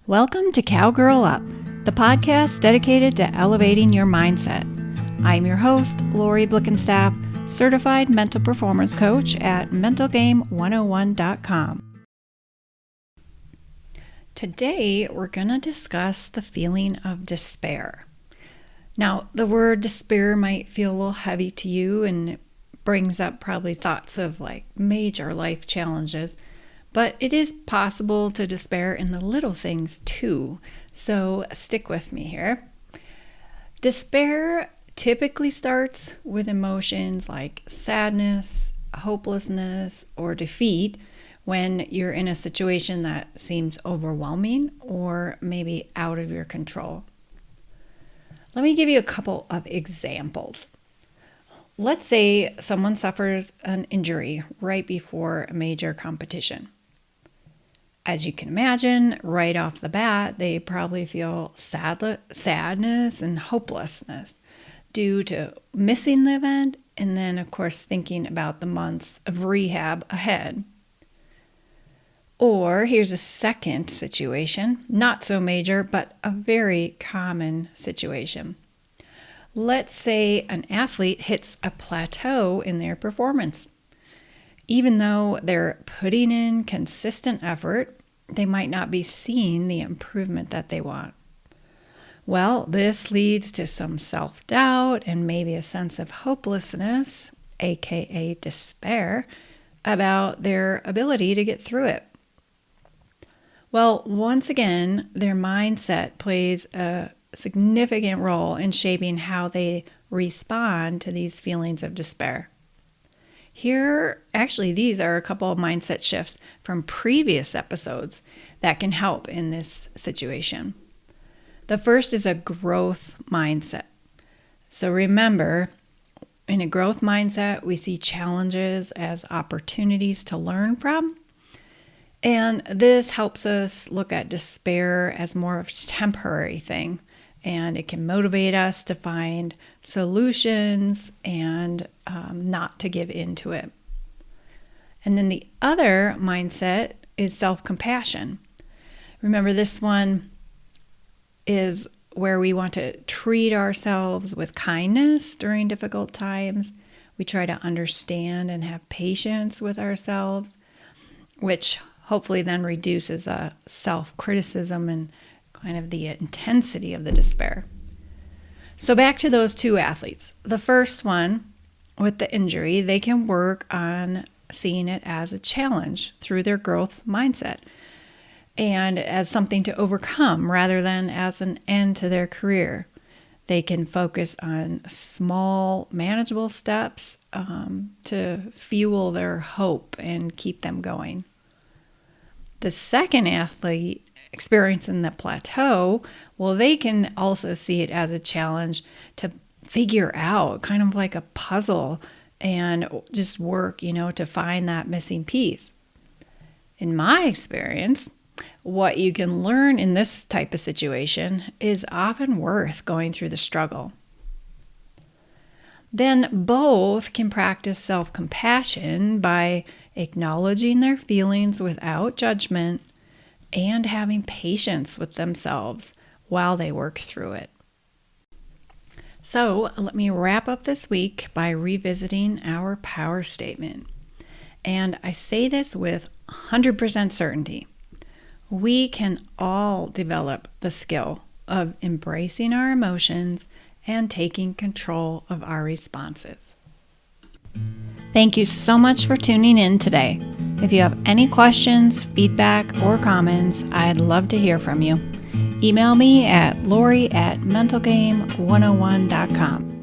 Welcome to Cowgirl Up, the podcast dedicated to elevating your mindset. I'm your host, Lori Blickenstaff, certified mental performance coach at mentalgame101.com. Today, we're going to discuss the feeling of despair. Now, the word despair might feel a little heavy to you, and it brings up probably thoughts of like major life challenges. But it is possible to despair in the little things too, so stick with me here. Despair typically starts with emotions like sadness, hopelessness, or defeat when you're in a situation that seems overwhelming or maybe out of your control. Let me give you a couple of examples. Let's say someone suffers an injury right before a major competition. As you can imagine, right off the bat, they probably feel sadness and hopelessness due to missing the event and then, of course, thinking about the months of rehab ahead. Or here's a second situation, not so major, but a very common situation. Let's say an athlete hits a plateau in their performance. Even though they're putting in consistent effort, they might not be seeing the improvement that they want. Well, this leads to some self-doubt and maybe a sense of hopelessness, aka despair, about their ability to get through it. Well, once again, their mindset plays a significant role in shaping how they respond to these feelings of despair. These are a couple of mindset shifts from previous episodes that can help in this situation. The first is a growth mindset. So remember, in a growth mindset, we see challenges as opportunities to learn from. And this helps us look at despair as more of a temporary thing. And it can motivate us to find solutions and not to give in to it. And then the other mindset is self-compassion. Remember, this one is where we want to treat ourselves with kindness during difficult times. We try to understand and have patience with ourselves, which hopefully then reduces self-criticism and kind of the intensity of the despair. So back to those two athletes. The first one with the injury, they can work on seeing it as a challenge through their growth mindset and as something to overcome rather than as an end to their career. They can focus on small, manageable steps to fuel their hope and keep them going. The second athlete experiencing the plateau, well, they can also see it as a challenge to figure out, kind of like a puzzle, and just work, to find that missing piece. In my experience, what you can learn in this type of situation is often worth going through the struggle. Then both can practice self-compassion by acknowledging their feelings without judgment and having patience with themselves while they work through it. So let me wrap up this week by revisiting our power statement. And I say this with 100% certainty. We can all develop the skill of embracing our emotions and taking control of our responses. Thank you so much for tuning in today. If you have any questions, feedback, or comments, I'd love to hear from you. Email me at lori@mentalgame101.com.